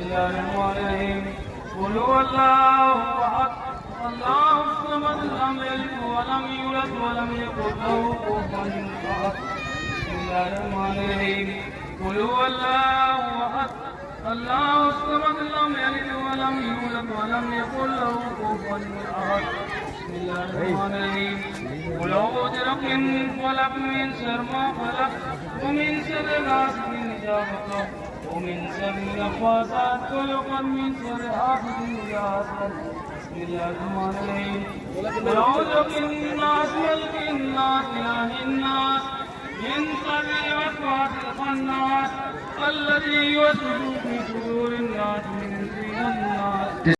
الله الرحمن الرحيم قل هو الله احد الله الصمد لم يلد ولم يولد ولم يكن له كفوا احد بسم الله الرحمن الرحيم قل هو الله احد الله الصمد لم يلد ولم يولد ولم يكن له كفوا احد بسم الله الرحمن الرحيم قل اعوذ برب الفلق من شر ما خلق ومن شر غاسق اذا وقب ومن شر النفاثات في العقد من شر حاسد اذا حسد بسم الله الرحمن الرحيم قل اعوذ بالناس ملك الناس اله الناس من شر الوسواس الخناس الذي يوسوس في صدور الناس من الناس